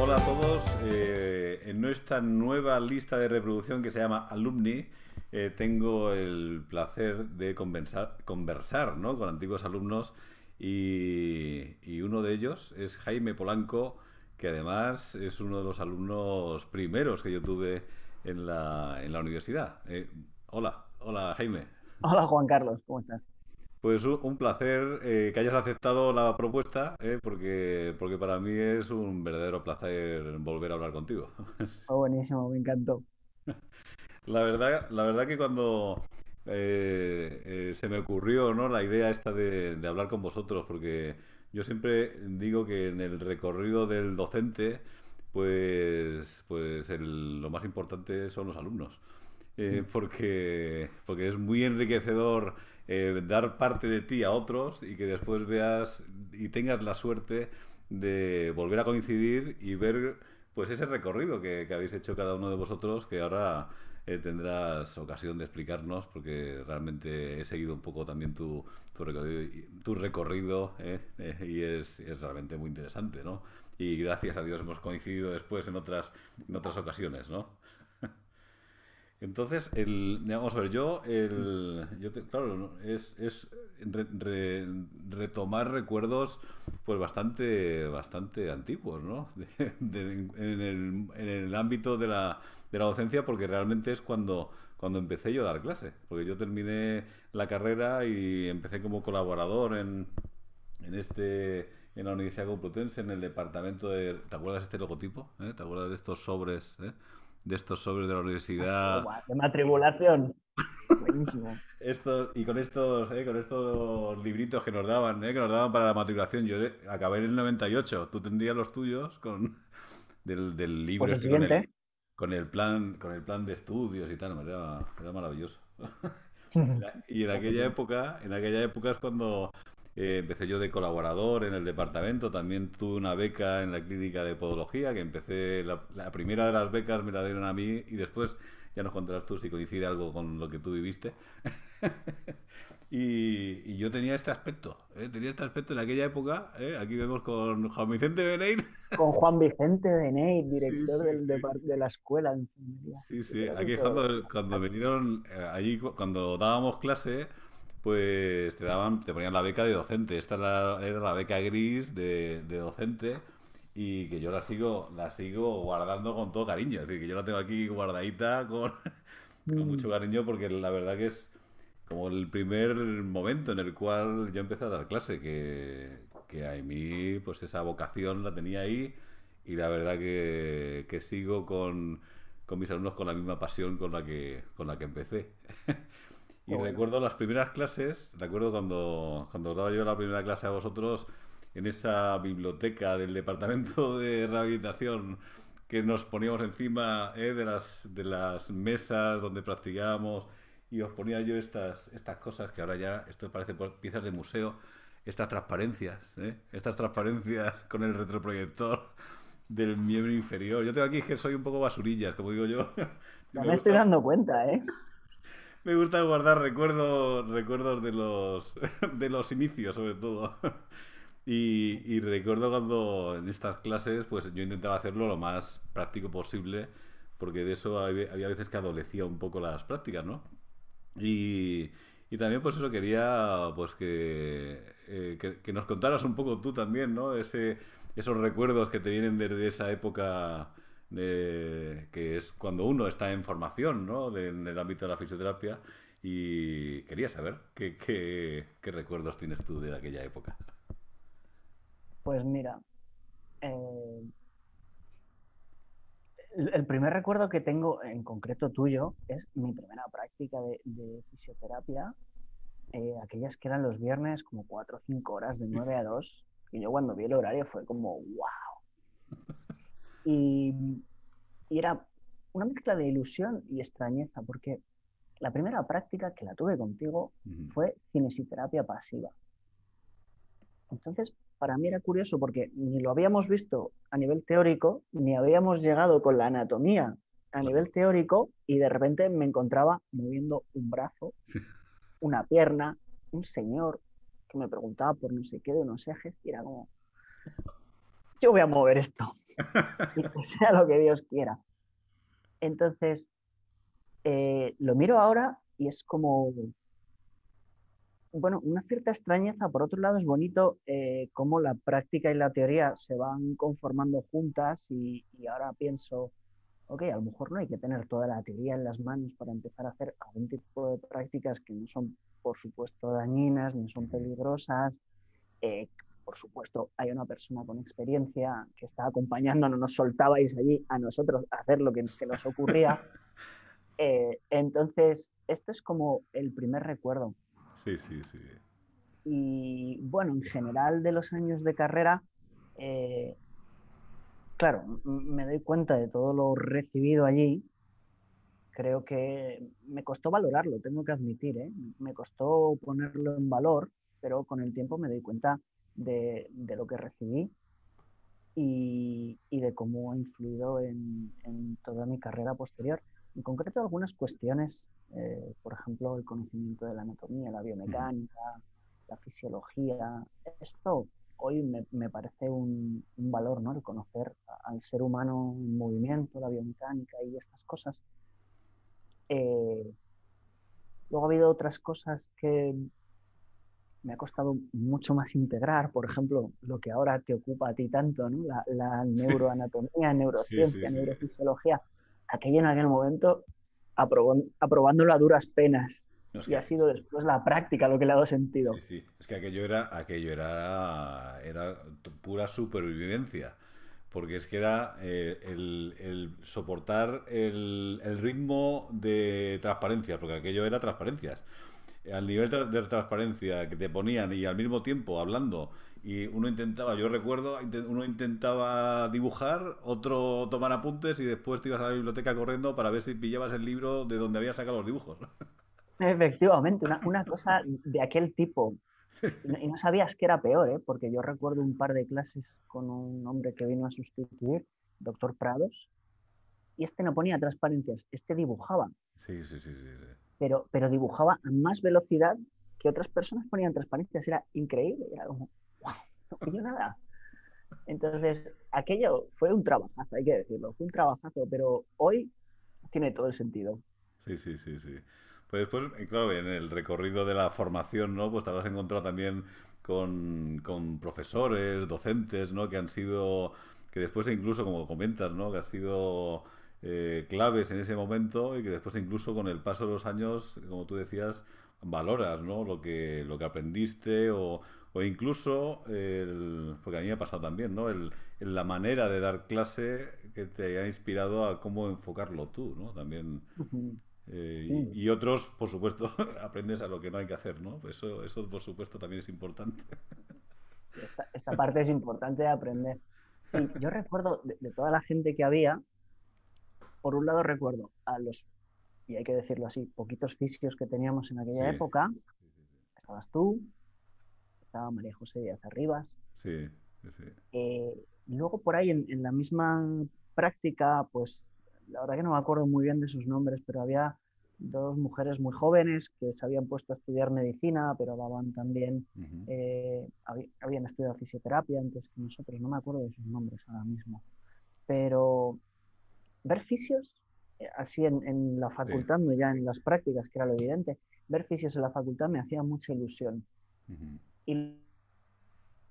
Hola a todos. En nuestra nueva lista de reproducción que se llama Alumni, tengo el placer de conversar, ¿no?, con antiguos alumnos y uno de ellos es Jaime Polanco, que además es uno de los alumnos primeros que yo tuve en la universidad. Hola Jaime. Hola Juan Carlos, ¿cómo estás? Pues un placer que hayas aceptado la propuesta, porque para mí es un verdadero placer volver a hablar contigo. Oh, buenísimo, me encantó. La verdad que cuando se me ocurrió, ¿no?, la idea esta de hablar con vosotros, porque yo siempre digo que en el recorrido del docente, lo más importante son los alumnos. Porque es muy enriquecedor dar parte de ti a otros y que después veas y tengas la suerte de volver a coincidir y ver pues ese recorrido que habéis hecho cada uno de vosotros, que ahora tendrás ocasión de explicarnos, porque realmente he seguido un poco también tu recorrido, y es realmente muy interesante, ¿no? Y gracias a Dios hemos coincidido después en otras ocasiones, ¿no? Entonces, vamos a ver, claro, ¿no?, es retomar recuerdos pues bastante antiguos, ¿no? En el ámbito de la docencia, porque realmente es cuando empecé yo a dar clase, porque yo terminé la carrera y empecé como colaborador en la Universidad Complutense, en el departamento de... ¿Te acuerdas de este logotipo? ¿Te acuerdas de estos sobres? De estos sobres de la Así, universidad. guau, de matriculación. Buenísimo. Y con estos libritos que nos daban para la matriculación. Yo acabé en el 98. Tú tendrías los tuyos del Pues libro el este con el, siguiente. con el plan de estudios y tal. Era maravilloso. Y en aquella época es cuando empecé yo de colaborador en el departamento. También tuve una beca en la clínica de podología, que empecé, la primera de las becas me la dieron a mí, y después ya nos contarás tú si coincide algo con lo que tú viviste. Y yo tenía este aspecto en aquella época. Aquí vemos con Juan Vicente Beneit. Con Juan Vicente Beneit, Sí, director sí, sí. de la escuela de enfermería. Sí, sí. Fíjate Aquí es todo. cuando vinieron, allí cuando dábamos clase, pues te ponían la beca de docente. Esta era la beca gris de docente, y que yo la sigo guardando con todo cariño. Es decir, que yo la tengo aquí guardadita con mucho Mm. cariño, porque la verdad que es como el primer momento en el cual yo empecé a dar clase, que a mí pues esa vocación la tenía ahí, y la verdad que sigo con mis alumnos con la misma pasión con la que empecé. Qué Y bueno. recuerdo las primeras clases, recuerdo cuando os daba yo la primera clase a vosotros en esa biblioteca del departamento de rehabilitación, que nos poníamos encima, de las mesas donde practicábamos, y os ponía yo estas cosas que ahora ya, esto parece piezas de museo, estas transparencias con el retroproyector del miembro inferior. Yo tengo aquí que soy un poco basurillas, como digo yo. Y Ya me me estoy gusta, dando cuenta, ¿eh? me gusta guardar recuerdos de los inicios, sobre todo. Y recuerdo cuando en estas clases, pues yo intentaba hacerlo lo más práctico posible, porque de eso había veces que adolecía un poco las prácticas, ¿no? Y también, pues eso, quería pues que nos contaras un poco tú también, ¿no? Esos recuerdos que te vienen desde esa época, que es cuando uno está en formación, ¿no? En el ámbito de la fisioterapia. Y quería saber qué recuerdos tienes tú de aquella época. Pues mira, eh, el primer recuerdo que tengo en concreto tuyo es mi primera práctica de fisioterapia, aquellas que eran los viernes como 4 o 5 horas de 9 a 2, que yo cuando vi el horario fue como, wow. Y, y era una mezcla de ilusión y extrañeza, porque la primera práctica que la tuve contigo Ujú. fue cinesiterapia pasiva. Entonces, para mí era curioso porque ni lo habíamos visto a nivel teórico, ni habíamos llegado con la anatomía a Claro. nivel teórico, y de repente me encontraba moviendo un brazo, una pierna, un señor que me preguntaba por no sé qué de unos ejes, y era como, yo voy a mover esto. y que sea lo que Dios quiera. Entonces, lo miro ahora y es como, bueno, una cierta extrañeza. Por otro lado, es bonito cómo la práctica y la teoría se van conformando juntas y ahora pienso, ok, a lo mejor no hay que tener toda la teoría en las manos para empezar a hacer algún tipo de prácticas que no son, por supuesto, dañinas, ni son Ujú. peligrosas. Eh, por supuesto, hay una persona con experiencia que está acompañándonos, nos soltabais allí a nosotros a hacer lo que se nos ocurría. Entonces, esto es como el primer recuerdo. Sí, sí, sí. Y bueno, en general de los años de carrera, eh, claro, me doy cuenta de todo lo recibido allí. Creo que me costó valorarlo, tengo que admitir, ¿eh? Me costó ponerlo en valor, pero con el tiempo me doy cuenta de lo que recibí y de cómo ha influido en toda mi carrera posterior. En concreto, algunas cuestiones, por ejemplo, el conocimiento de la anatomía, la Ujú. biomecánica, la fisiología. Esto hoy me parece un valor, ¿no? El conocer al ser humano en movimiento, la biomecánica y estas cosas. Eh, Luego ha habido otras cosas que me ha costado mucho más integrar, por ejemplo, lo que ahora te ocupa a ti tanto, ¿no? La neuroanatomía, Sí, sí, neurociencia, sí. neurofisiología, aquello en aquel momento aprobándolo a duras penas No, es y que, ha sido después la práctica lo que le ha dado sí, sentido. sí. Es que era pura supervivencia. Porque es que era el soportar el ritmo de transparencia, porque aquello era transparencias. Al nivel de transparencia que te ponían y al mismo tiempo hablando, y uno intentaba, yo recuerdo, uno intentaba dibujar, otro tomar apuntes y después te ibas a la biblioteca corriendo para ver si pillabas el libro de donde había sacado los dibujos. Efectivamente, una cosa de aquel tipo. Y no sabías que era peor, ¿eh? Porque yo recuerdo un par de clases con un hombre que vino a sustituir, doctor Prados, y este no ponía transparencias, este dibujaba. Sí, sí, sí, sí, sí. Pero dibujaba a más velocidad que otras personas ponían transparencias. Era increíble. Era como, wow, no pillo nada. Entonces, aquello fue un trabajazo, hay que decirlo. Fue un trabajazo, pero hoy tiene todo el sentido. Sí, sí, sí, sí. Pues después, claro, en el recorrido de la formación, ¿no? Pues te habrás encontrado también con profesores, docentes, ¿no? Que han sido, que después incluso, como comentas, ¿no? Que han sido claves en ese momento y que después incluso con el paso de los años, como tú decías, valoras, ¿no? Lo que aprendiste o incluso, porque a mí me ha pasado también, ¿no? La manera de dar clase que te ha inspirado a cómo enfocarlo tú, ¿no? También Sí, y otros, por supuesto, aprendes a lo que no hay que hacer, ¿no? Eso, por supuesto, también es importante. sí, esta parte es importante de aprender. Sí, yo recuerdo de toda la gente que había, por un lado recuerdo a los, y hay que decirlo así, poquitos fisios que teníamos en aquella Sí, época. Estabas tú, estaba María José Díaz Arribas. sí, sí, sí. Eh, Luego por ahí en la misma práctica, pues la verdad que no me acuerdo muy bien de sus nombres, pero había dos mujeres muy jóvenes que se habían puesto a estudiar medicina, pero daban también, Ujú. habían estudiado fisioterapia antes que nosotros, no me acuerdo de sus nombres ahora mismo, pero ver fisios así en la Sí. facultad, no ya en las prácticas, que era lo evidente, ver fisios en la facultad me hacía mucha ilusión. Ujú. Y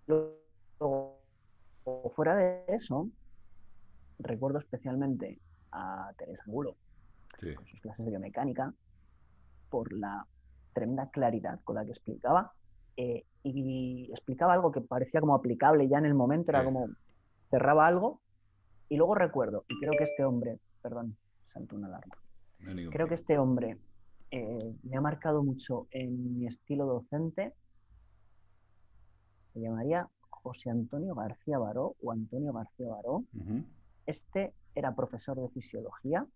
luego, fuera de eso, recuerdo especialmente a Teresa Angulo Sí. con sus clases de biomecánica por la tremenda claridad con la que explicaba y explicaba algo que parecía como aplicable ya en el momento, Sí. era como cerraba algo y luego recuerdo, y creo que este hombre, perdón, saltó una alarma, No hay ningún creo que problema. este hombre me ha marcado mucho en mi estilo docente, se llamaría José Antonio García Baró o Antonio García Baró. Ujú. Este era profesor de fisiología.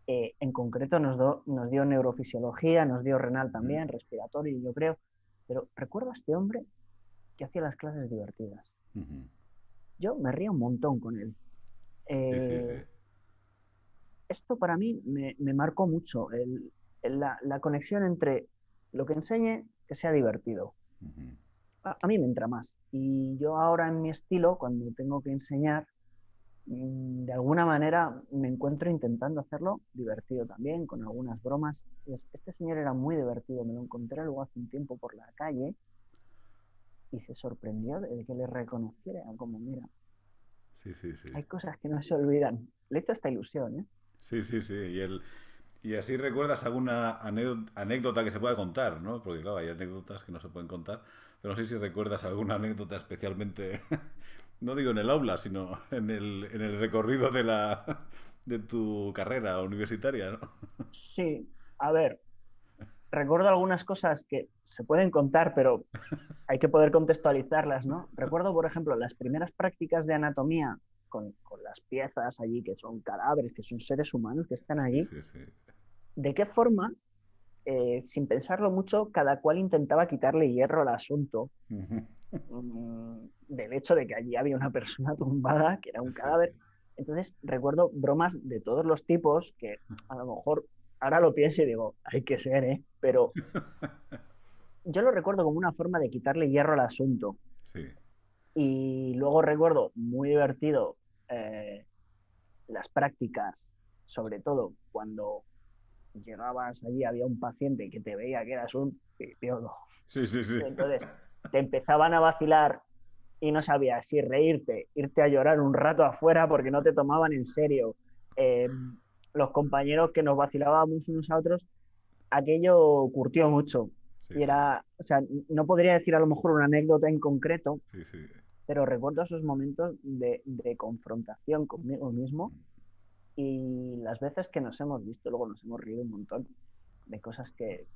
En concreto nos dio neurofisiología, nos dio renal Ujú. también, respiratorio, yo creo. Pero recuerdo a este hombre que hacía las clases divertidas. Ujú. Yo me ría un montón con él. Sí, sí, sí. Eh, Esto para mí me marcó mucho, la conexión entre lo que enseñe, que sea divertido. Ujú. a mí me entra más. Y yo ahora en mi estilo, cuando tengo que enseñar, de alguna manera me encuentro intentando hacerlo divertido también, con algunas bromas. Este señor era muy divertido, me lo encontré luego hace un tiempo por la calle y se sorprendió de que le reconociera, como mira, Sí, sí, sí. hay cosas que no se olvidan. Le hizo esta ilusión, ¿eh? Sí, sí, sí. Y así recuerdas alguna anécdota que se pueda contar, ¿no? Porque claro, hay anécdotas que no se pueden contar, pero no sé si recuerdas alguna anécdota especialmente, no digo en el aula, sino en el recorrido de de tu carrera universitaria, ¿no? Sí, a ver, recuerdo algunas cosas que se pueden contar, pero hay que poder contextualizarlas, ¿no? Recuerdo, por ejemplo, las primeras prácticas de anatomía con las piezas allí, que son cadáveres, que son seres humanos que están Sí, allí. sí, sí. ¿De qué forma, sin pensarlo mucho, cada cual intentaba quitarle hierro al asunto del hecho de que allí había una persona tumbada, que era un Sí, sí. cadáver? Entonces, recuerdo bromas de todos los tipos que a lo mejor ahora lo pienso y digo, hay que ser, ¿eh? Pero yo lo recuerdo como una forma de quitarle hierro al asunto. Sí, Y luego recuerdo muy divertido eh, las prácticas, sobre todo cuando llegabas allí, había un paciente que te veía que eras un pipiolo. sí, sí, sí. Entonces te empezaban a vacilar y no sabías si reírte, irte a llorar un rato afuera porque no te tomaban en serio. Eh, los compañeros que nos vacilábamos unos a otros, aquello curtió mucho. Sí, Y sí, era, o sea, no podría decir a lo mejor una anécdota en concreto, sí, sí. pero recuerdo esos momentos de confrontación conmigo mismo y las veces que nos hemos visto, luego nos hemos reído un montón de cosas que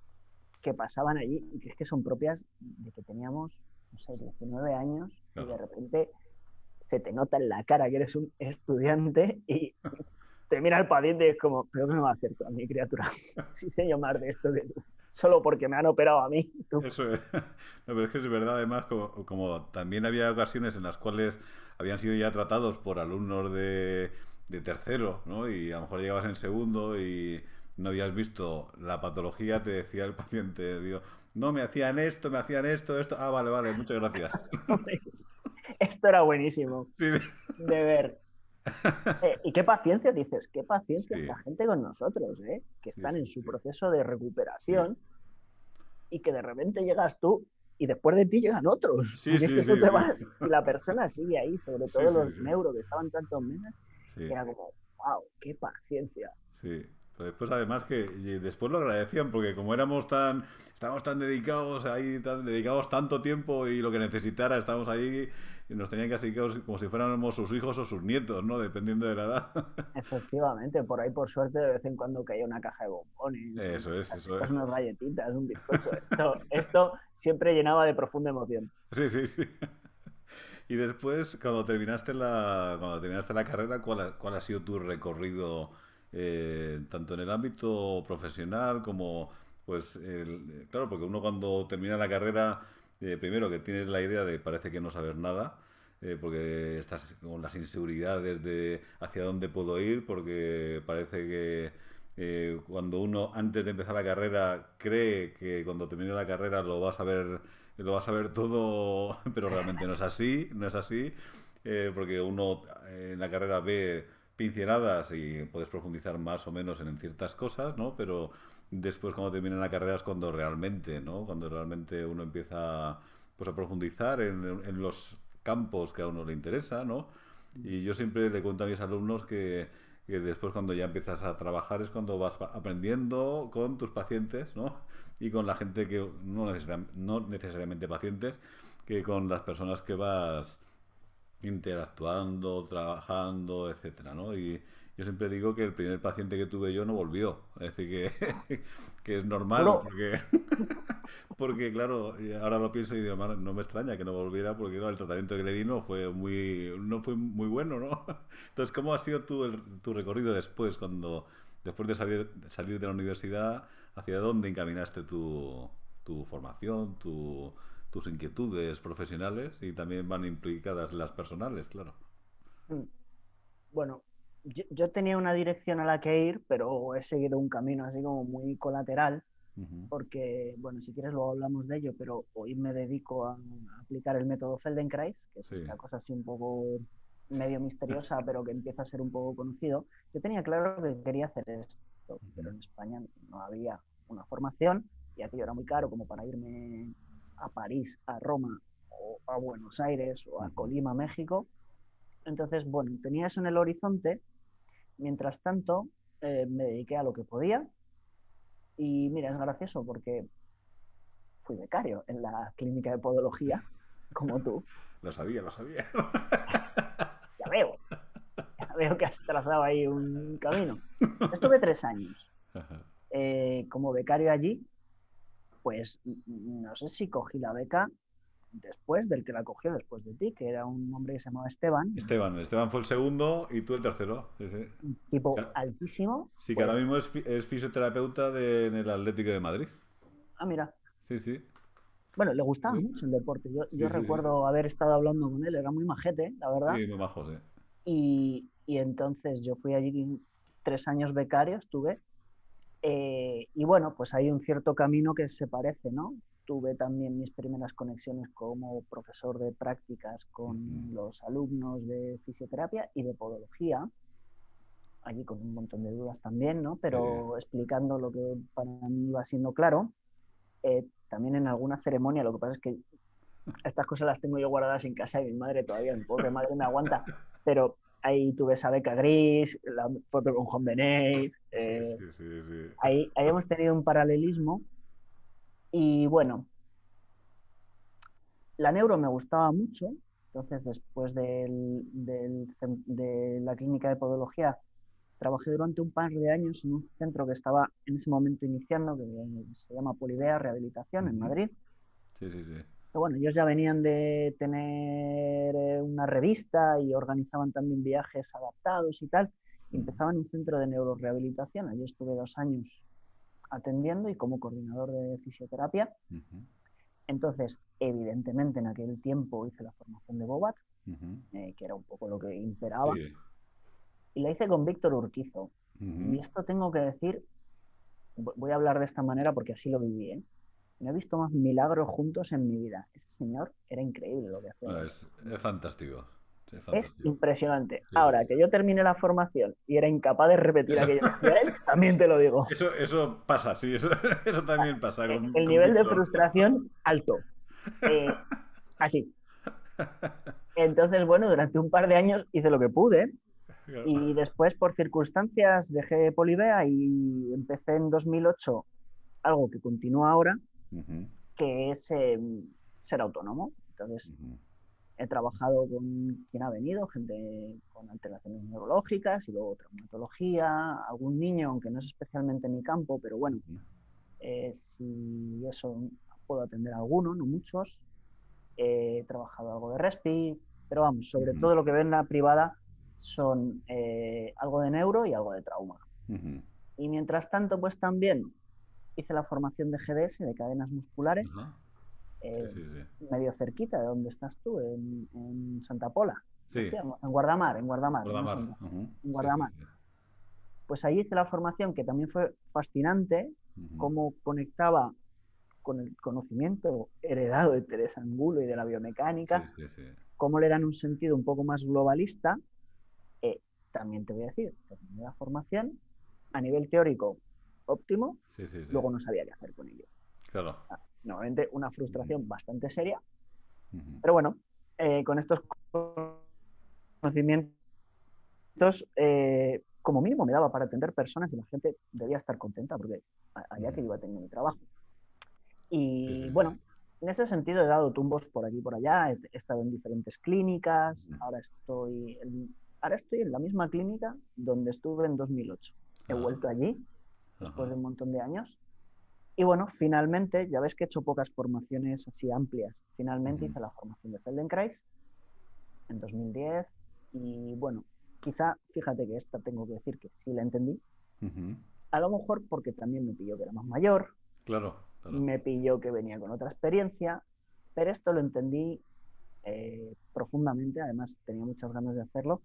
pasaban allí y que es que son propias de que teníamos, no sé, 19 años y de Claro. repente se te nota en la cara que eres un estudiante y te mira el paciente y es como, ¿pero qué me va a hacer tú a mi criatura? Sí sé yo más de esto que tú, solo porque me han operado a mí. Tú. Eso es. No, pero es que es verdad, además, como también había ocasiones en las cuales habían sido ya tratados por alumnos de tercero, ¿no? Y a lo mejor llegabas en segundo y no habías visto la patología, te decía el paciente, digo, no, me hacían esto, esto. Ah, vale, vale, muchas gracias. Esto era buenísimo Sí, de ver. Y qué paciencia, dices, qué paciencia sí, esta gente con nosotros, que sí, están sí, en su sí, proceso de sí, recuperación y que de repente llegas tú y después de ti llegan otros, sí, porque es sí, que tú sí, te sí, vas y la persona sigue ahí, sobre sí, todo sí, los neuro que estaban tantos meses, sí, que era como, wow, qué paciencia. sí. Pero después además que y después lo agradecían porque como éramos estábamos tan dedicados ahí, tan dedicados tanto tiempo y lo que necesitara, estábamos ahí y nos tenían que asignar como si fuéramos sus hijos o sus nietos, ¿no? Dependiendo de la edad. Efectivamente, por ahí por suerte de vez en cuando caía una caja de bombones, Eso es, unas eso es. setas, unas galletitas, un bizcocho. Esto siempre llenaba de profunda emoción. Sí, sí, sí. Y después, cuando terminaste la carrera, cuál ha sido tu recorrido tanto en el ámbito profesional como, pues, claro, porque uno cuando termina la carrera, primero que tienes la idea de parece que no sabes nada, porque estás con las inseguridades de hacia dónde puedo ir, porque parece que cuando uno antes de empezar la carrera cree que cuando termine la carrera lo vas a ver todo, pero realmente no es así, no es así, porque uno en la carrera ve pinceladas y puedes profundizar más o menos en ciertas cosas, ¿no? Pero después cuando termina la carrera es cuando realmente, ¿no? Cuando realmente uno empieza pues a profundizar en los campos que a uno le interesa, ¿no? Y yo siempre le cuento a mis alumnos que después cuando ya empiezas a trabajar es cuando vas aprendiendo con tus pacientes, ¿no? Y con la gente que no necesariamente pacientes, que con las personas que vas interactuando, trabajando, etcétera, ¿no? Y yo siempre digo que el primer paciente que tuve yo no volvió, es decir, que es normal, Duro. porque claro, ahora lo pienso y digo, "Man, no me extraña que no volviera, porque claro, el tratamiento que le di no fue muy bueno, ¿no? Entonces, ¿cómo ha sido tu recorrido después, después de salir de la universidad, hacia dónde encaminaste tu formación, tus inquietudes profesionales y también van implicadas las personales, claro. Bueno, yo tenía una dirección a la que ir, pero he seguido un camino así como muy colateral. Ujú. porque, bueno, si quieres luego hablamos de ello, pero hoy me dedico a aplicar el método Feldenkrais, que es Sí. esta cosa así un poco medio misteriosa, pero que empieza a ser un poco conocido. Yo tenía claro que quería hacer esto, pero Ujú. en España no había una formación y aquello era muy caro como para irme a París, a Roma o a Buenos Aires o a Ujú. Colima, México. Entonces, bueno, tenía eso en el horizonte. Mientras tanto, me dediqué a lo que podía y mira, es gracioso porque fui becario en la clínica de podología, como tú. Lo sabía, lo sabía. Ya veo, ya veo que has trazado ahí un camino. Estuve 3 años como becario allí, pues no sé si cogí la beca después del que la cogió después de ti, que era un hombre que se llamaba Esteban, Esteban fue el segundo y tú el tercero. Sí, sí. un tipo Que- altísimo, Sí, que ahora pues, mismo es fisioterapeuta en el Atlético de Madrid. mira, Sí, sí. bueno, le Sí, gustaba sí. mucho el deporte. Yo Sí, sí, sí. recuerdo haber estado hablando con él, era muy majete, la Sí, verdad. muy majo, sí. Y entonces yo fui allí 3 años becario, estuve. Y bueno, pues hay un cierto camino que se parece, ¿no? Tuve también mis primeras conexiones como profesor de prácticas Ujú. con los alumnos de fisioterapia y de podología, allí con un montón de dudas también, ¿no? Sí. Pero explicando lo que para mí iba siendo claro. También en alguna ceremonia, lo que pasa es que estas cosas las tengo yo guardadas en casa y mi madre todavía, mi pobre madre me aguanta, pero ahí tuve esa beca gris, la foto con Juan Benet, Sí, sí, sí, sí. ahí hemos tenido un paralelismo y bueno, la neuro me gustaba mucho, entonces después de la clínica de podología trabajé durante un par de años en un centro que estaba en ese momento iniciando, que se llama Polivea Rehabilitación en Ujú. Madrid. Sí, sí, sí. Pero bueno, ellos ya venían de tener una revista y organizaban también viajes adaptados y tal. Y Ujú. empezaban un centro de neurorehabilitación. Allí estuve 2 años atendiendo y como coordinador de fisioterapia. Ujú. Entonces, evidentemente, en aquel tiempo hice la formación de Bobat, Ujú. que era un poco lo que imperaba, Sí. y la hice con Víctor Urquizo. Y Ujú. esto tengo que decir, voy a hablar de esta manera porque así lo viví, ¿eh? No he visto más milagros juntos en mi vida. Ese señor era increíble lo que hacía Bueno, con es fantástico. Sí, es Es fantástico. impresionante. Sí, sí. Ahora, que yo terminé la formación y era incapaz de repetir Eso, aquello que hacía él, también te lo digo. eso pasa, sí, eso también pasa El con nivel de Víctor. frustración alto. Eh, Así. Entonces, bueno, durante un par de años hice lo que pude Claro. y después, por circunstancias, dejé Polivea y empecé en 2008 algo que continúa ahora, Ujú. que es ser autónomo. Entonces, Ujú. he trabajado con quien ha venido, gente con alteraciones neurológicas y luego traumatología, algún niño, aunque no es especialmente mi campo, pero bueno, Ujú. si eso puedo atender a alguno, no muchos. He trabajado algo de respi, pero vamos, sobre Ujú. todo lo que ven en la privada son algo de neuro y algo de trauma. Ujú. Y mientras tanto, pues también hice la formación de GDS, de cadenas musculares, Ajá. Sí, eh, sí, sí. medio cerquita de donde estás tú, en Santa Pola. Sí, Hostia, en Guardamar, no en Guardamar. Santa, Ujú. en Sí, sí, Guardamar. sí. Pues ahí hice la formación que también fue fascinante, Ujú. cómo conectaba con el conocimiento heredado de Teresa Angulo y de la Sí, biomecánica, sí, sí. cómo le dan un sentido un poco más globalista. Eh, También te voy a decir, terminé la formación a nivel teórico óptimo, Sí, sí, sí. luego no sabía qué hacer con ello. Claro. Nuevamente una Ujú. frustración bastante seria, Ujú. pero bueno, con estos conocimientos, como mínimo me daba para atender personas y la gente debía estar contenta porque allá Ujú. que iba teniendo mi trabajo. Sí, Y sí, sí. bueno, en ese sentido he dado tumbos por aquí y por allá, he estado en diferentes clínicas, Ujú. ahora estoy en la misma clínica donde estuve en 2008. He Ajá. vuelto allí después Ajá. de un montón de años. Y bueno, finalmente, ya ves que he hecho pocas formaciones así amplias. Finalmente Ujú. hice la formación de Feldenkrais en 2010 y bueno, quizá, fíjate que esta tengo que decir que sí la entendí, Ujú. a lo mejor porque también me pilló que era más mayor, Claro, claro. me pilló que venía con otra experiencia, pero esto lo entendí profundamente, además tenía muchas ganas de hacerlo.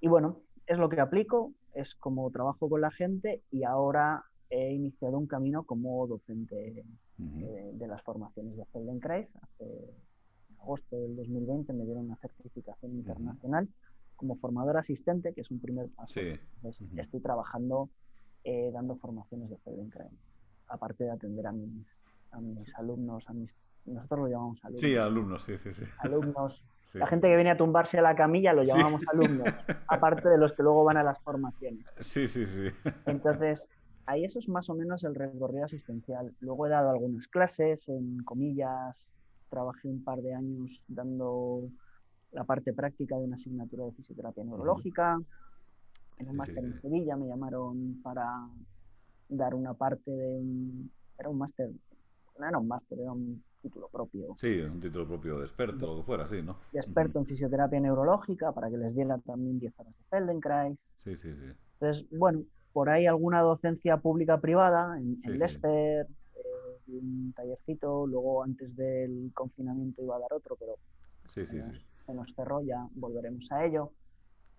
Y bueno, es lo que aplico, es como trabajo con la gente y ahora he iniciado un camino como docente Ujú, de las formaciones de Feldenkrais. En agosto del 2020 me dieron una certificación ujú. internacional como formador asistente, que es un primer paso. Sí. Entonces, Ujú. estoy trabajando dando formaciones de Feldenkrais, aparte de atender a mis alumnos, nosotros lo llamamos Sí, alumnos, alumnos, sí, sí, sí. alumnos, Sí, la sí, gente que sí. viene a tumbarse a la camilla lo Sí, llamamos alumnos, aparte de los que luego van a las formaciones. sí, sí, sí. Entonces, ahí eso es más o menos el recorrido asistencial. Luego he dado algunas clases, en comillas, trabajé un par de años dando la parte práctica de una asignatura de fisioterapia Ujú. neurológica. En un Sí, sí, máster sí. en Sevilla me llamaron para dar una parte de un... Era un máster, no era un máster, era un título propio Sí, un título propio de experto, de, lo que fuera, sí, ¿no? de Ujú. experto en fisioterapia neurológica para que les diera también 10 horas de Feldenkrais. Sí, sí, sí. Entonces, bueno, por ahí alguna docencia pública privada Sí, en sí. Leicester, un tallercito, luego antes del confinamiento iba a dar otro, pero Sí, sí, sí. se nos cerró, ya volveremos a ello.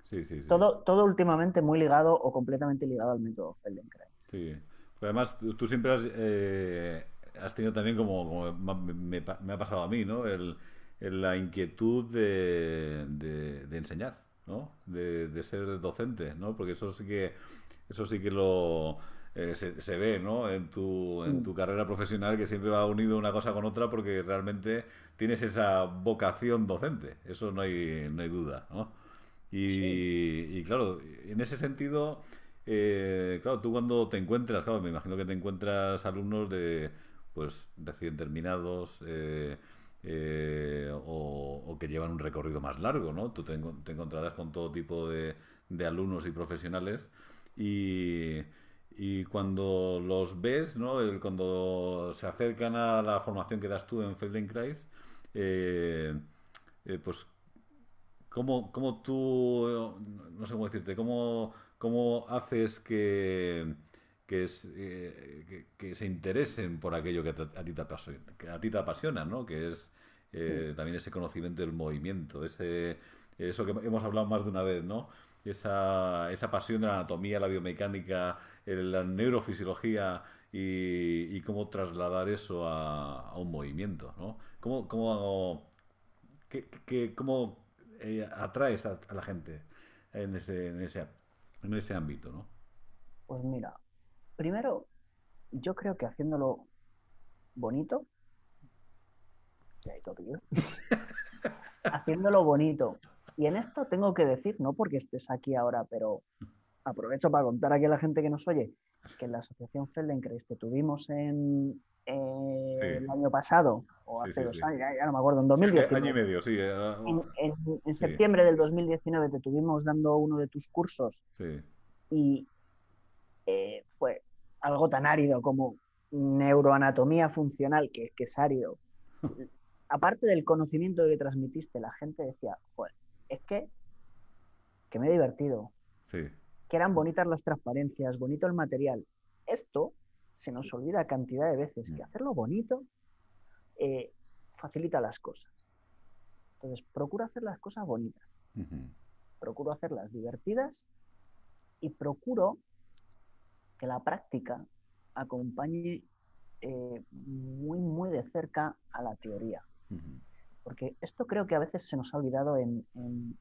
Sí, sí, sí. Todo últimamente muy ligado o completamente ligado al método Feldenkrais. Sí. Pero además, tú siempre has tenido también me ha pasado a mí, ¿no? La inquietud de enseñar, ¿no? De ser docente, ¿no? Porque eso sí que se ve, ¿no? En Mm, tu carrera profesional que siempre va unido una cosa con otra porque realmente tienes esa vocación docente. Eso no hay duda, ¿no? sí, Y claro, en ese sentido, claro, tú cuando te encuentras, claro, me imagino que te encuentras alumnos de, pues, recién terminados o que llevan un recorrido más largo, ¿no? Te encontrarás con todo tipo de alumnos y profesionales y, y cuando los ves, ¿no? Cuando se acercan a la formación que das tú en Feldenkrais, eh, pues cómo tú, no sé cómo decirte, cómo haces que se interesen por aquello a ti te apasiona, que a ti te apasiona, ¿no? Que es sí, también ese conocimiento del movimiento, eso que hemos hablado más de una vez, ¿no? Esa pasión de la anatomía, la biomecánica, la neurofisiología y cómo trasladar eso a un movimiento, ¿no? Cómo atraes a la gente en ese ámbito, ¿no? pues mira, primero yo creo que haciéndolo bonito, y ahí todo pillo, haciéndolo bonito. Y en esto tengo que decir, no porque estés aquí ahora, pero aprovecho para contar aquí a la gente que nos oye, que en la Asociación Feldenkrais que tuvimos Sí, el año pasado, o sí, hace sí, dos sí. años, ya no me acuerdo, en Sí, hace año y 2019, medio, sí. en Sí, septiembre del 2019 te tuvimos dando uno de tus cursos sí. y fue algo tan árido como neuroanatomía funcional, que es árido. Aparte del conocimiento que transmitiste, la gente decía, joder, es que me he divertido, Sí. que eran bonitas las transparencias, bonito el material. Esto se nos olvida cantidad de veces, Mm. que hacerlo bonito eh, facilita las cosas. Entonces, procuro hacer las cosas bonitas, Ujú. procuro hacerlas divertidas y procuro que la práctica acompañe muy de cerca a la teoría. Ujú. Porque esto creo que a veces se nos ha olvidado en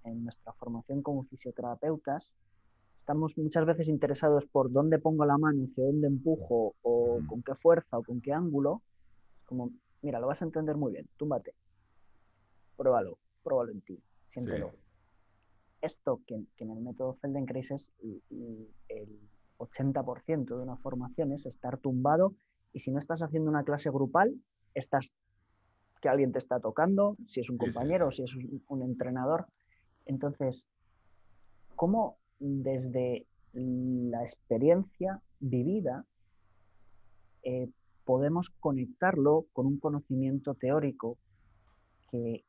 nuestra formación como fisioterapeutas. Estamos muchas veces interesados por dónde pongo la mano, hacia dónde empujo, o Ujú. con qué fuerza, o con qué ángulo. Es como, mira, lo vas a entender muy bien, túmbate, pruébalo en ti, Sí. siéntelo. Esto que en el método Feldenkrais es el 80% de una formación es estar tumbado y si no estás haciendo una clase grupal, estás que alguien te está tocando, si es un Sí, sí, sí. compañero, si es un entrenador. Entonces, ¿cómo desde la experiencia vivida eh, podemos conectarlo con un conocimiento teórico que,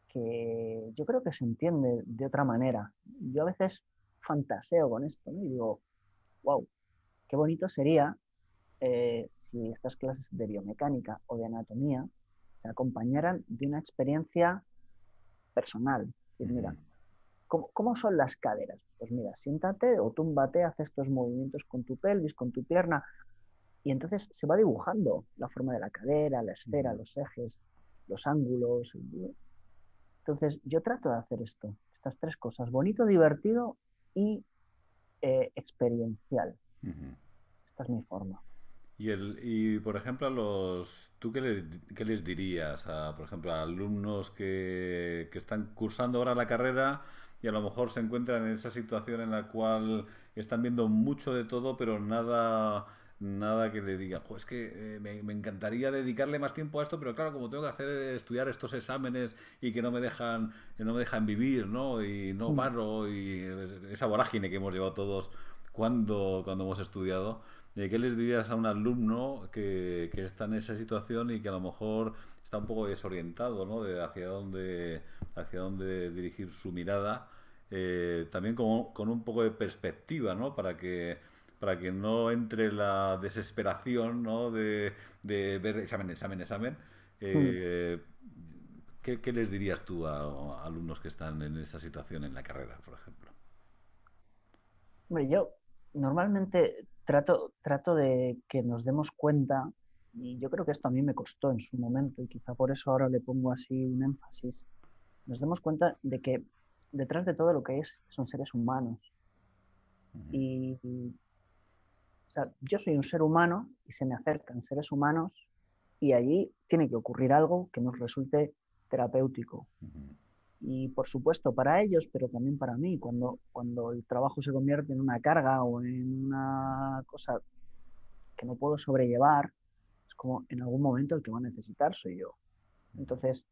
que yo creo que se entiende de otra manera? Yo a veces fantaseo con esto, ¿no? Y digo, wow, qué bonito sería si estas clases de biomecánica o de anatomía se acompañaran de una experiencia personal. Es decir, Ujú. mira, ¿cómo son las caderas? Pues mira, siéntate o túmbate, haz estos movimientos con tu pelvis, con tu pierna. Y entonces se va dibujando la forma de la cadera, la esfera, Ujú. los ejes, los ángulos. Entonces yo trato de hacer esto, estas tres cosas, bonito, divertido y experiencial. Ujú. Esta es mi forma. Y por ejemplo, ¿tú qué les dirías a, por ejemplo, a alumnos que están cursando ahora la carrera y a lo mejor se encuentran en esa situación en la cual están viendo mucho de todo, pero nada que le diga, "Jo, es que me encantaría dedicarle más tiempo a esto, pero claro, como tengo que hacer estudiar estos exámenes y que no me dejan vivir, ¿no? Y no Mm. paro, y esa vorágine que hemos llevado todos cuando hemos estudiado. ¿Qué les dirías a un alumno que está en esa situación y que a lo mejor está un poco desorientado, ¿no? De hacia dónde dirigir su mirada, también con un poco de perspectiva, ¿no? Para que no entre la desesperación, ¿no? De ver examen, examen, examen. Mm. Eh, ¿Qué les dirías tú a alumnos que están en esa situación en la carrera, por ejemplo? Hombre, yo normalmente trato de que nos demos cuenta, y yo creo que esto a mí me costó en su momento, y quizá por eso ahora le pongo así un énfasis, nos demos cuenta de que detrás de todo lo que es son seres humanos. Ujú, Y o sea, yo soy un ser humano y se me acercan seres humanos y allí tiene que ocurrir algo que nos resulte terapéutico. ujú, Y por supuesto para ellos, pero también para mí, cuando el trabajo se convierte en una carga o en una cosa que no puedo sobrellevar, es como en algún momento el que va a necesitar soy yo. Entonces,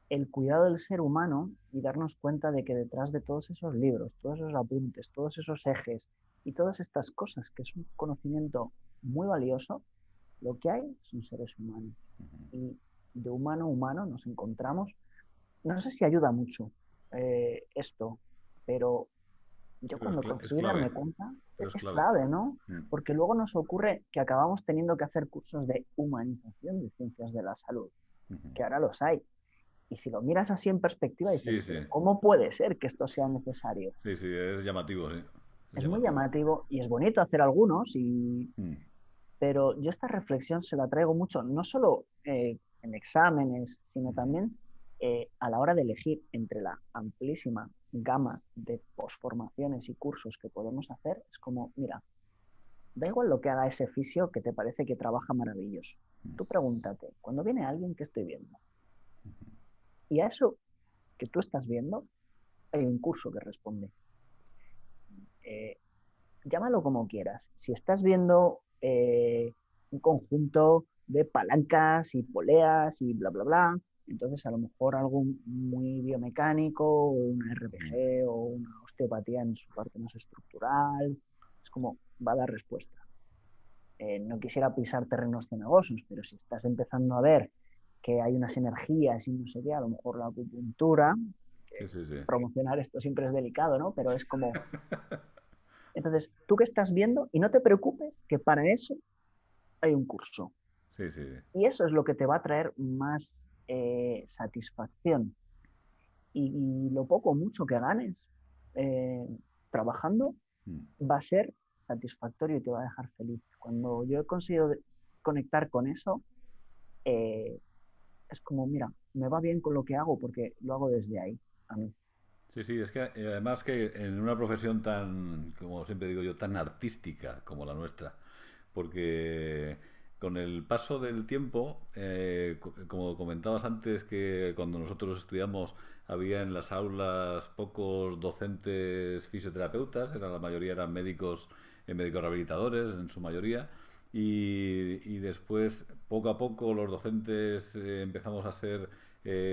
el cuidado del ser humano y darnos cuenta de que detrás de todos esos libros, todos esos apuntes, todos esos ejes y todas estas cosas, que es un conocimiento muy valioso, lo que hay son seres humanos. Y de humano a humano nos encontramos. No sé si ayuda mucho esto, pero yo pero cuando es conseguí clave, darme cuenta, pero es es clave. clave, ¿no? Mm, Porque luego nos ocurre que acabamos teniendo que hacer cursos de humanización de ciencias de la salud, ujú. que ahora los hay. Y si lo miras así en perspectiva, Sí, dices, sí, pero ¿cómo puede ser que esto sea necesario? sí, sí, es llamativo, sí, es Es muy llamativo. llamativo y es bonito hacer algunos, Mm, pero yo esta reflexión se la traigo mucho, no solo en exámenes, sino ujú, también a la hora de elegir entre la amplísima gama de posformaciones y cursos que podemos hacer. Es como, mira, da igual lo que haga ese fisio que te parece que trabaja maravilloso. Tú pregúntate, cuando viene alguien, ¿qué estoy viendo? Y a eso que tú estás viendo, hay un curso que responde. Eh, Llámalo como quieras. Si estás viendo un conjunto de palancas y poleas y bla, bla, bla, entonces a lo mejor algo muy biomecánico, o una ujú. RPG o una osteopatía en su parte más estructural, es como va a dar respuesta. No quisiera pisar terrenos cenagosos, pero si estás empezando a ver que hay unas energías y no sé qué, a lo mejor la acupuntura, Sí, sí, sí. promocionar esto siempre es delicado, ¿no? Pero es como, entonces, tú que estás viendo y no te preocupes que para eso hay un curso. Sí, sí. Y eso es lo que te va a traer más satisfacción. Y lo poco o mucho que ganes eh, trabajando Mm. va a ser satisfactorio y te va a dejar feliz. Cuando yo he conseguido conectar con eso, eh, es como, mira, me va bien con lo que hago porque lo hago desde ahí, a mí. Sí, sí, es que además que en una profesión tan, como siempre digo yo, tan artística como la nuestra, porque con el paso del tiempo, como comentabas antes, que cuando nosotros estudiamos había en las aulas pocos docentes fisioterapeutas, la mayoría eran médicos, médicos rehabilitadores en su mayoría, y después poco a poco los docentes empezamos a ser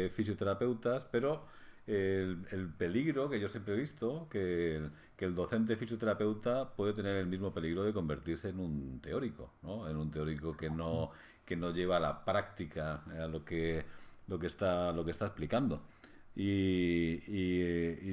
fisioterapeutas, pero el peligro que yo siempre he visto, que el docente fisioterapeuta puede tener el mismo peligro de convertirse en un teórico, ¿no? En un teórico que no lleva a la práctica lo que está explicando. Y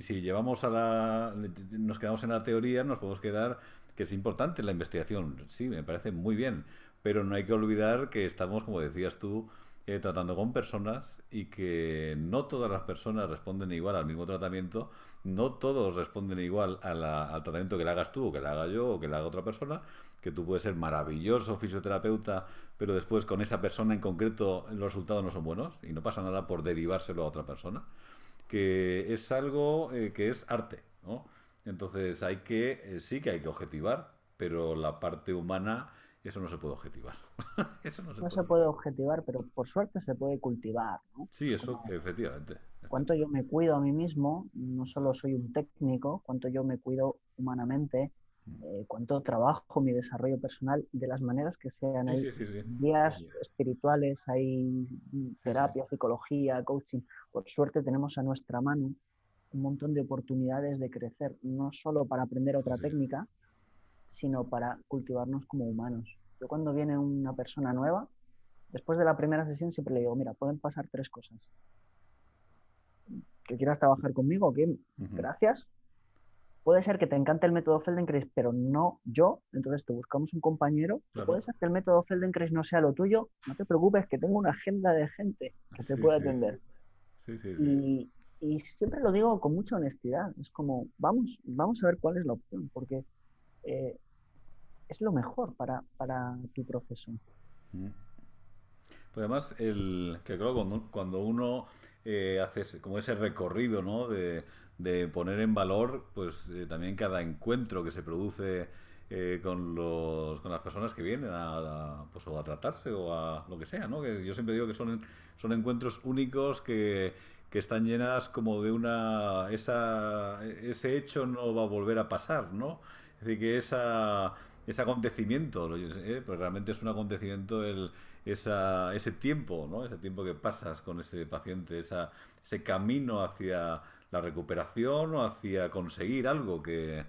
si nos quedamos en la teoría, nos podemos quedar que es importante la investigación. Sí, me parece muy bien, pero no hay que olvidar que estamos, como decías tú, tratando con personas y que no todas las personas responden igual al mismo tratamiento, no todos responden igual al tratamiento que le hagas tú o que le haga yo o que le haga otra persona, que tú puedes ser maravilloso fisioterapeuta, pero después con esa persona en concreto los resultados no son buenos y no pasa nada por derivárselo a otra persona, que es algo que es arte, ¿no? Entonces hay que, sí que hay que objetivar, pero la parte humana, eso no se puede objetivar. Eso no se No puede se puede objetivar. objetivar, pero por suerte se puede cultivar, ¿no? Sí, eso, Como efectivamente, cuánto yo efectivamente. me cuido a mí mismo, no solo soy un técnico, cuánto yo me cuido humanamente, cuánto trabajo mi desarrollo personal de las maneras que sean. Sí, Hay sí, sí, sí. Sí, vías sí. espirituales, hay Sí, sí. terapia, psicología, coaching. Por suerte tenemos a nuestra mano un montón de oportunidades de crecer, no solo para aprender Sí, otra sí. técnica, sino para cultivarnos como humanos. Yo cuando viene una persona nueva, después de la primera sesión siempre le digo, mira, pueden pasar tres cosas. Que quieras trabajar conmigo, ok, Ujú. gracias. Puede ser que te encante el método Feldenkrais, pero no yo, entonces te buscamos un compañero. O puede Claro. ser que el método Feldenkrais no sea lo tuyo, no te preocupes, que tengo una agenda de gente que te Sí, puede sí. atender. Sí, sí, sí. Y, y siempre lo digo con mucha honestidad, es como, vamos a ver cuál es la opción, porque eh, es lo mejor para tu proceso. Mm. Pues además, que creo que cuando uno hace como ese recorrido, ¿no? De poner en valor, pues también cada encuentro que se produce con las personas que vienen pues, o a tratarse o a lo que sea, ¿no? Que yo siempre digo que son encuentros únicos que están llenas como de ese hecho no va a volver a pasar, ¿no? Es decir, que ese acontecimiento, pues realmente es un acontecimiento ese tiempo, ¿no? Ese tiempo que pasas con ese paciente, ese camino hacia la recuperación o hacia conseguir algo que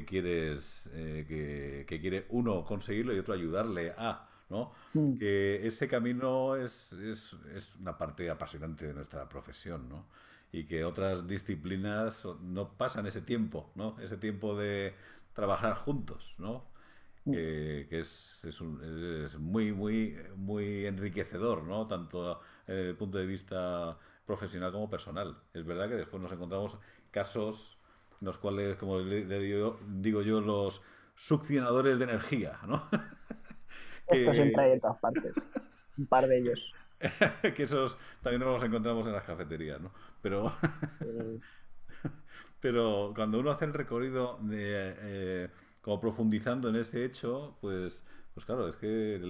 quieres, que quiere uno conseguirlo y otro ayudarle a, ¿no? Mm, Que ese camino es una parte apasionante de nuestra profesión, ¿no? Y que otras disciplinas no pasan ese tiempo, ¿no? Ese tiempo de trabajar juntos, ¿no? mm. Que es muy, muy, muy enriquecedor, ¿no? Tanto desde el punto de vista profesional como personal. Es verdad que después nos encontramos casos en los cuales, como digo yo, los succionadores de energía, ¿no? Esto siempre hay que, en todas partes, un par de ellos. que esos también nos los encontramos en las cafeterías, ¿no? Pero Eh, Pero cuando uno hace el recorrido como profundizando en ese hecho, pues claro, es que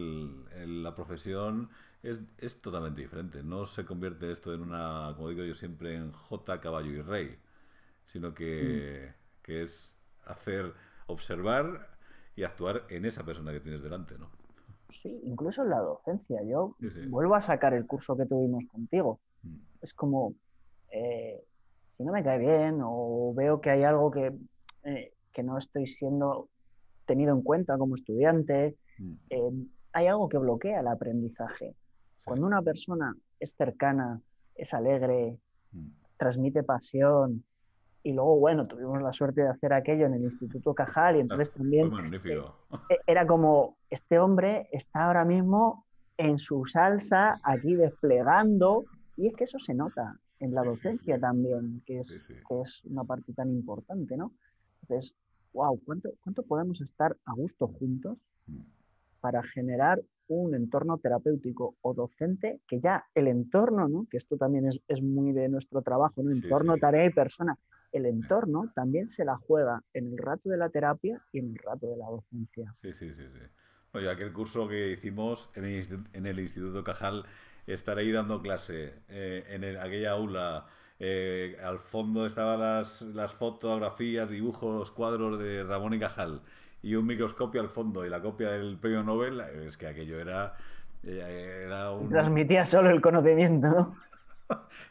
la profesión es totalmente diferente. No se convierte esto en una, como digo yo siempre, en J, caballo y rey, sino mm. que es hacer, observar y actuar en esa persona que tienes delante, ¿no? Sí, incluso en la docencia. Yo Sí, sí. vuelvo a sacar el curso que tuvimos contigo. Mm, Es como, eh, si no me cae bien o veo que hay algo que no estoy siendo tenido en cuenta como estudiante, mm, eh, hay algo que bloquea el aprendizaje. sí. Cuando una persona es cercana, es alegre, Mm. transmite pasión, y luego, bueno, tuvimos la suerte de hacer aquello en el Instituto Cajal y Ah, entonces fue también magnífico. era como, este hombre está ahora mismo en su salsa, aquí desplegando, y es que eso se nota en la Sí, sí, sí. docencia también, Sí, sí. que es una parte tan importante, ¿no? Entonces, wow, ¿cuánto podemos estar a gusto juntos Mm, para generar un entorno terapéutico o docente, que ya el entorno, ¿no? Que esto también es muy de nuestro trabajo, ¿no? sí, sí. Entorno, tarea y persona. El entorno también se la juega en el rato de la terapia y en el rato de la docencia. Sí, sí, sí, sí. Oye, aquel curso que hicimos en el Instituto Cajal, estar ahí dando clase en aquella aula, al fondo estaban las fotografías, dibujos, cuadros de Ramón y Cajal y un microscopio al fondo y la copia del premio Nobel, es que aquello era Y un... transmitía solo el conocimiento, ¿no?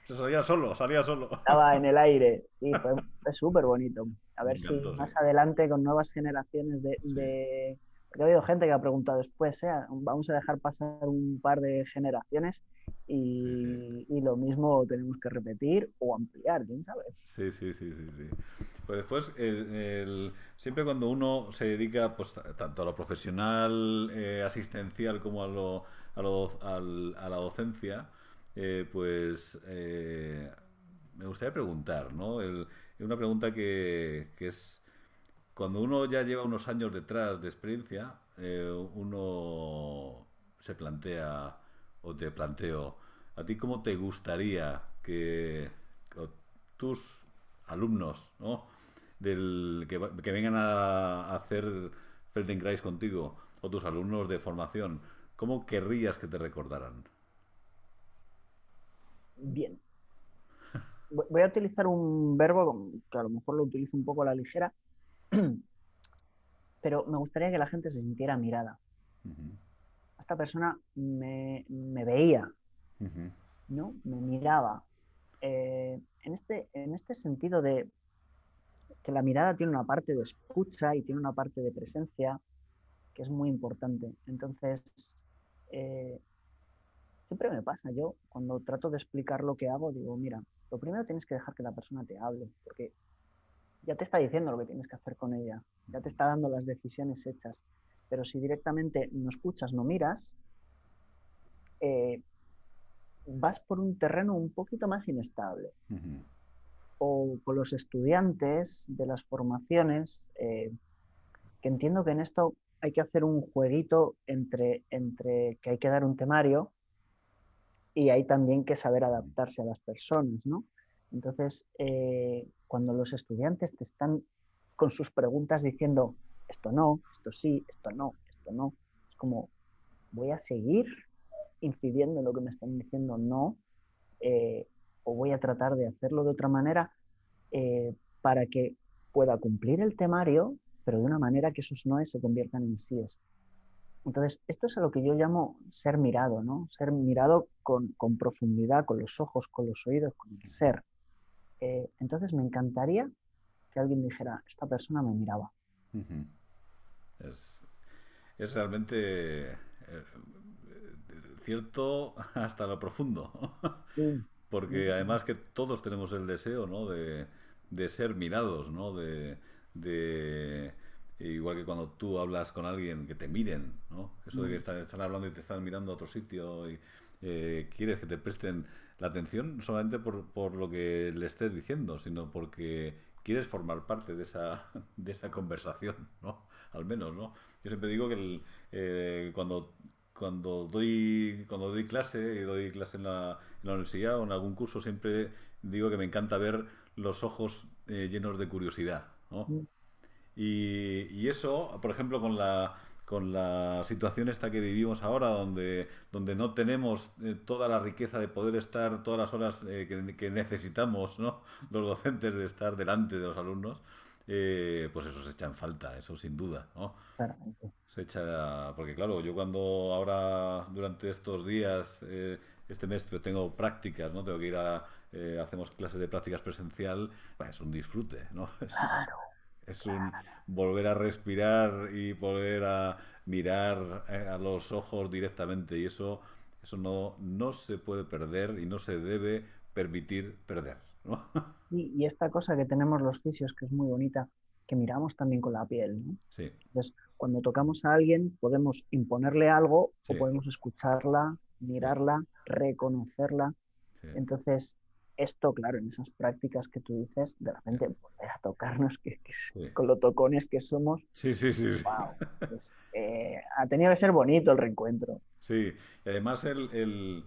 Se salía solo, salía solo. Estaba en el aire. Sí, fue súper bonito. A Me ver si encantó, sí. más adelante con nuevas generaciones Sí, de Porque ha habido gente que ha preguntado después, vamos a dejar pasar un par de generaciones Sí, sí. y lo mismo tenemos que repetir o ampliar, quién sabe. Sí, sí, sí, sí, sí. Pues después, siempre cuando uno se dedica pues, tanto a lo profesional, asistencial, como a la docencia, pues me gustaría preguntar, ¿no? Una pregunta que es, cuando uno ya lleva unos años detrás de experiencia, uno se plantea, o te planteo, ¿a ti cómo te gustaría que tus alumnos, ¿no? Que vengan a hacer Feldenkrais contigo, o tus alumnos de formación, ¿cómo querrías que te recordaran? Bien, voy a utilizar un verbo que a lo mejor lo utilizo un poco a la ligera, pero me gustaría que la gente se sintiera mirada. Ujú, Esta persona me veía, ujú, ¿no? Me miraba. En este sentido de que la mirada tiene una parte de escucha y tiene una parte de presencia que es muy importante. Entonces, eh, siempre me pasa, yo cuando trato de explicar lo que hago, digo, mira, lo primero tienes que dejar que la persona te hable, porque ya te está diciendo lo que tienes que hacer con ella, ya te está dando las decisiones hechas. Pero si directamente no escuchas, no miras, eh, vas por un terreno un poquito más inestable. ujú, O con los estudiantes de las formaciones, que entiendo que en esto hay que hacer un jueguito entre que hay que dar un temario y hay también que saber adaptarse a las personas, ¿no? Entonces, cuando los estudiantes te están con sus preguntas diciendo esto no, esto sí, esto no, esto no, es como voy a seguir incidiendo en lo que me están diciendo no, eh, o voy a tratar de hacerlo de otra manera para que pueda cumplir el temario, pero de una manera que esos noes se conviertan en síes. Entonces, esto es a lo que yo llamo ser mirado, ¿no? Ser mirado con profundidad, con los ojos, con los oídos, con el ser. Entonces, me encantaría que alguien dijera, esta persona me miraba. ujú. Es, es realmente cierto hasta lo profundo. Sí, Porque además que todos tenemos el deseo, ¿no? De ser mirados, ¿no? De- igual que cuando tú hablas con alguien, que te miren, ¿no? Eso de que están hablando y te están mirando a otro sitio y quieres que te presten la atención, no solamente por lo que le estés diciendo, sino porque quieres formar parte de esa conversación, ¿no? Al menos, ¿no? Yo siempre digo que cuando doy clase, y doy clase en la universidad o en algún curso, siempre digo que me encanta ver los ojos llenos de curiosidad, ¿no? Y eso, por ejemplo, con la situación esta que vivimos ahora, donde no tenemos toda la riqueza de poder estar todas las horas que necesitamos, ¿no? Los docentes de estar delante de los alumnos, pues eso se echa en falta, eso sin duda, ¿no? claramente. Se echa, porque claro, yo cuando ahora durante estos días, este mes tengo prácticas, ¿no? Tengo que ir hacemos clases de prácticas presencial, bah, es un disfrute, ¿no? Claro, Es un claro. volver a respirar y poder a mirar a los ojos directamente y eso no se puede perder y no se debe permitir perder, ¿no? Sí, y esta cosa que tenemos los fisios, que es muy bonita, que miramos también con la piel, ¿no? Sí, Entonces, cuando tocamos a alguien, podemos imponerle algo o sí, podemos escucharla, sí, mirarla, reconocerla. sí, Entonces, esto, claro, en esas prácticas que tú dices, de sí, repente volver a tocarnos, sí. con lo tocones que somos, Sí, sí, sí, sí. wow, pues, ha tenido que ser bonito el reencuentro. Sí, y además el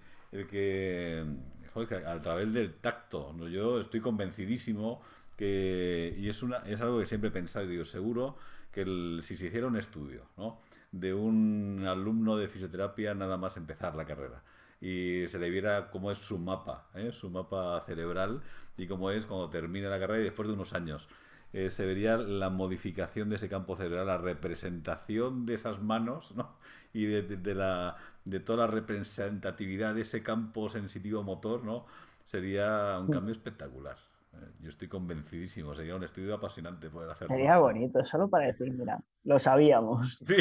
que, joder, que a través del tacto, ¿no? Yo estoy convencidísimo y es algo que siempre he pensado, y digo, seguro que si se hiciera un estudio, ¿no? De un alumno de fisioterapia nada más empezar la carrera y se le viera cómo es su mapa, ¿eh? Su mapa cerebral y cómo es cuando termina la carrera y después de unos años. Se vería la modificación de ese campo cerebral, la representación de esas manos, ¿no? Y de toda la representatividad de ese campo sensitivo motor, ¿no? Sería un cambio espectacular. Yo estoy convencidísimo, sería un estudio apasionante poder hacerlo. Sería bonito, solo para decir, mira, lo sabíamos, Sí,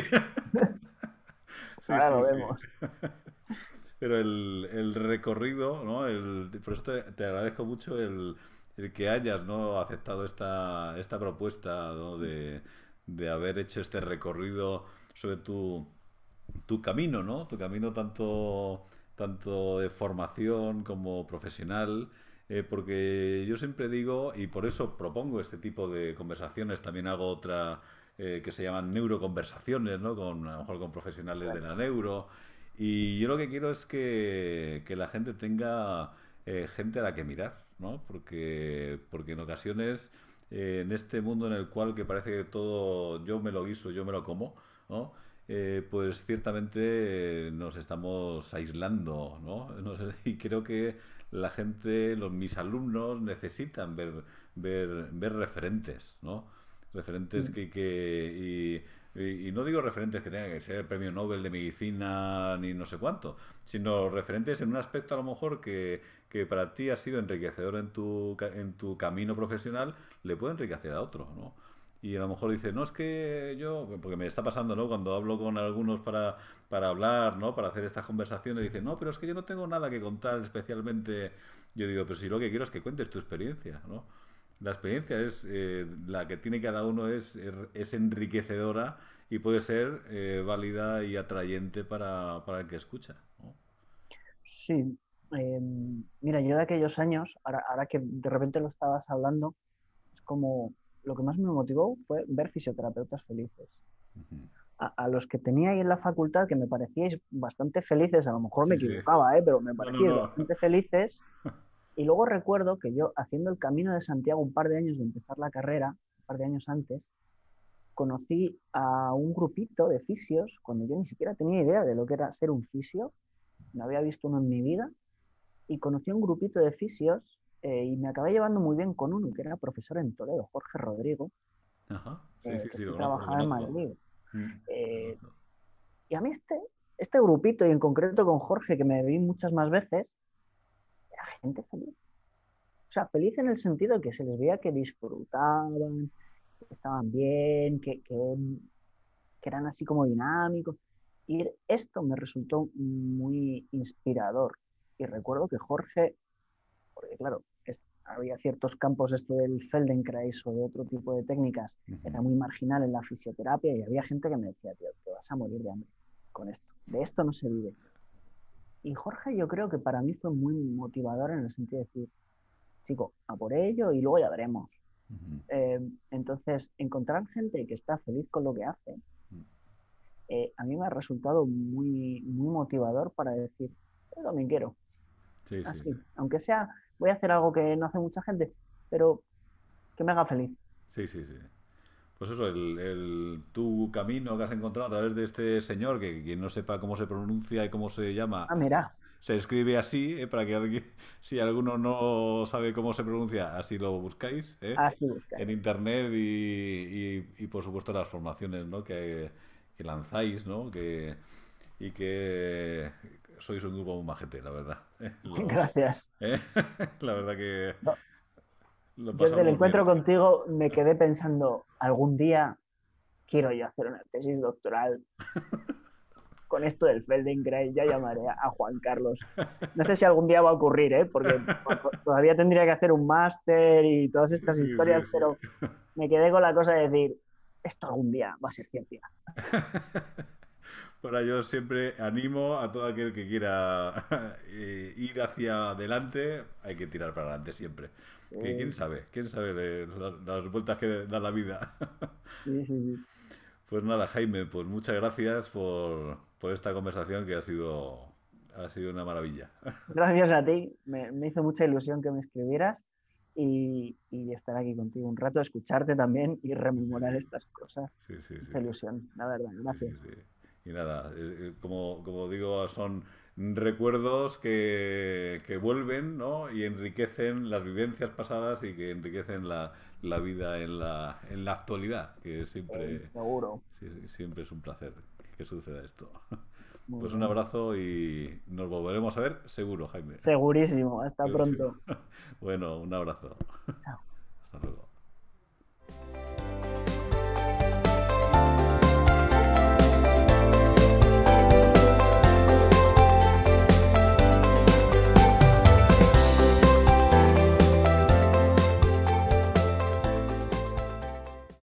sí, ahora lo sí, sí. vemos. Pero el recorrido, ¿no? Por eso te agradezco mucho el que hayas, ¿no? aceptado esta propuesta, ¿no? de haber hecho este recorrido sobre tu camino, ¿no? Tu camino tanto de formación como profesional, porque yo siempre digo, y por eso propongo este tipo de conversaciones, también hago otra que se llaman neuroconversaciones, ¿no? A lo mejor con profesionales de la neuro, y yo lo que quiero es que la gente tenga gente a la que mirar, ¿no? Porque en ocasiones, en este mundo en el cual que parece que todo yo me lo guiso, yo me lo como, ¿no? Pues ciertamente nos estamos aislando, ¿no? No sé, y creo que la gente, mis alumnos necesitan ver referentes, ¿no? Referentes Mm. y no digo referentes que tengan que ser el premio Nobel de medicina ni no sé cuánto, sino referentes en un aspecto a lo mejor que para ti ha sido enriquecedor en tu camino profesional, le puede enriquecer a otro, ¿no? Y a lo mejor dice, no, es que yo, porque me está pasando, ¿no? Cuando hablo con algunos para hablar, ¿no? Para hacer estas conversaciones, dice, no, pero es que yo no tengo nada que contar especialmente. Yo digo, pero si lo que quiero es que cuentes tu experiencia, ¿no? La experiencia es la que tiene cada uno es enriquecedora y puede ser válida y atrayente para el que escucha, ¿no? Sí, mira, yo de aquellos años, ahora que de repente lo estabas hablando, es como lo que más me motivó fue ver fisioterapeutas felices. Ujú. A los que tenía ahí en la facultad, que me parecíais bastante felices, a lo mejor me Sí, sí. equivocaba, pero me No, no, parecíais no. bastante felices. Y luego recuerdo que yo, haciendo el Camino de Santiago un par de años de empezar la carrera, un par de años antes, conocí a un grupito de fisios, cuando yo ni siquiera tenía idea de lo que era ser un fisio, no había visto uno en mi vida, y conocí a un grupito de fisios y me acabé llevando muy bien con uno que era profesor en Toledo, Jorge Rodrigo, Ajá. Sí, sí, que sí, este lo conozco, lo trabajaba en conozco. Madrid. Mm, lo Eh, conozco. y a mí este grupito, y en concreto con Jorge, que me vi muchas más veces, era gente feliz. O sea, feliz en el sentido de que se les veía que disfrutaban, que estaban bien, que eran así como dinámicos. Y esto me resultó muy inspirador. Y recuerdo que Jorge, porque claro, había ciertos campos, esto del Feldenkrais o de otro tipo de técnicas, Ujú, era muy marginal en la fisioterapia y había gente que me decía, tío, te vas a morir de hambre con esto. De esto no se vive. Y Jorge yo creo que para mí fue muy motivador en el sentido de decir, chico, a por ello y luego ya veremos. ujú, Eh, entonces, encontrar gente que está feliz con lo que hace, ujú. a mí me ha resultado muy motivador para decir, yo también quiero, Sí, sí, así, aunque sea, voy a hacer algo que no hace mucha gente, pero que me haga feliz. sí, sí, sí. Pues eso, tu camino que has encontrado a través de este señor, que quien no sepa cómo se pronuncia y cómo se llama, Ah, mira, se escribe así, para que alguien, si alguno no sabe cómo se pronuncia, así lo buscáis, así buscar. en internet y, por supuesto las formaciones, ¿no? que lanzáis, ¿no? Y que sois un grupo muy majete, la verdad. Gracias. ¿eh? La verdad que No, lo yo desde el pasamos bien. encuentro contigo me quedé pensando, algún día quiero yo hacer una tesis doctoral con esto del Feldenkrais, ya llamaré a Juan Carlos. No sé si algún día va a ocurrir, ¿eh? Porque todavía tendría que hacer un máster y todas estas Sí, sí, historias, pero sí. me quedé con la cosa de decir, esto algún día va a ser ciencia. Para yo siempre animo a todo aquel que quiera ir hacia adelante, hay que tirar para adelante siempre. Que Sí, quién sabe las vueltas que da la vida. sí, sí, sí. Pues nada, Jaime, pues muchas gracias por esta conversación que ha sido una maravilla. Gracias a ti, me hizo mucha ilusión que me escribieras y estar aquí contigo un rato, escucharte también y Sí, rememorar sí, estas cosas. sí, sí, sí, Mucha ilusión, la verdad, sí, sí, gracias. sí. Y nada, como digo, son recuerdos que vuelven, ¿no? Y enriquecen las vivencias pasadas y que enriquecen la vida en la actualidad, que siempre, Seguro. sí, sí, siempre es un placer que suceda esto. Muy Pues un bien. abrazo y nos volveremos a ver seguro, Jaime. Segurísimo. Hasta Sí. pronto. Bueno, un abrazo. Chao. Hasta luego.